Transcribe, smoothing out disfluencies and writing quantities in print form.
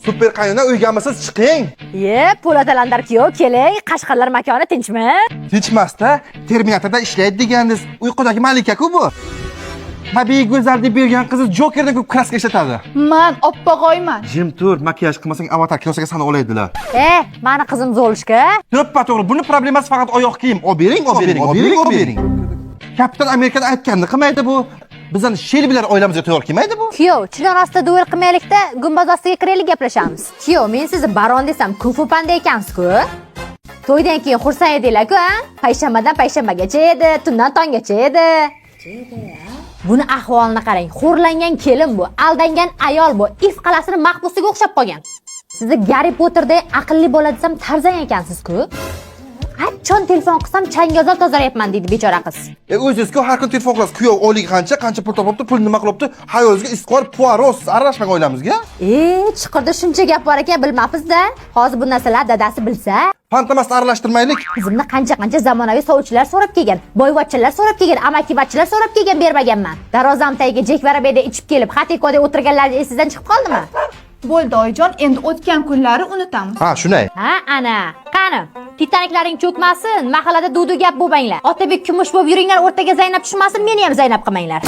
Super qaynona uygamisiz chiqing. Po'lat alandar kuyov, keling, Qashqarlar makoni tinchmi? Tinchmasda Terminatorda ishlaydi degandingiz. Uyqudagi malika-ku bu. Tabiiy go'zal deb bergan qizi Jokerdan ko'p kraska ishlatadi. Men oppog'oyman. Jim tur, makiyaj qilmasang avatar kinosga sana olaydilar. Mani qizim Zolishka. To'ppa-to'g'ri, buni problemasi faqat oyoq kiyim. Olib bering. Kapitan Amerikada aytganini qilmaydi bu. Bizning Shelbilar oilamizga to'g'ri kelmaydi bu. Kuyov, chinor ostida duel qilmaylikda, gumbaz ostiga kiraylik gaplashamiz. Kuyov, men sizni baron desam, kung-fu panda ekansiz-ku. To'ydan keyin xursand edinglar-ku, a? Payshanbadan payshanbagacha edi, tundan tonggacha edi. Buni ahvolini qarang. Xo'rlangan kelin bu, aldangan ayol bu, if qalasini mahbusiga o'xshab qolgan. Sizni Garri Potterday aqlli bola desam, Tarzan ekansiz-ku. Qachon telefon qilsam changazor tozalayapman deydi bechora qiz. O'zingiz-ku har kun telefon qilasiz. Kuyov oylik qancha pul topibdi, pul nima qilibdi? Hayolingizga isqor Poirot aralashmang oilamizga. Chiqirda shuncha gap bor ekan, bilmabmiz-da. Hozir bu narsalar dadasi bilsa, Fantomasni aralashtirmaylik. qizimni qancha zamonaviy sovchilar so'rab kelgan, boyvachchalar so'rab kelgan, amakivachchalar so'rab kelgan bermaganman. Darvozam tagiga jekvarabeda ichib kelib, xatikoda o'tirganlarni esingizdan chiqib qoldimi? Bo'ldi oyijon, endi o'tgan kunlari unutamiz. Ha, shunday. Ana, qani. Titaniklaring cho'kmasin, mahallada dudu gap bo'lmanglar. Otabek kumush bo'lib yuringlar, o'rtaga Zaynab tushmasin, meni ham Zaynab qilmanglar.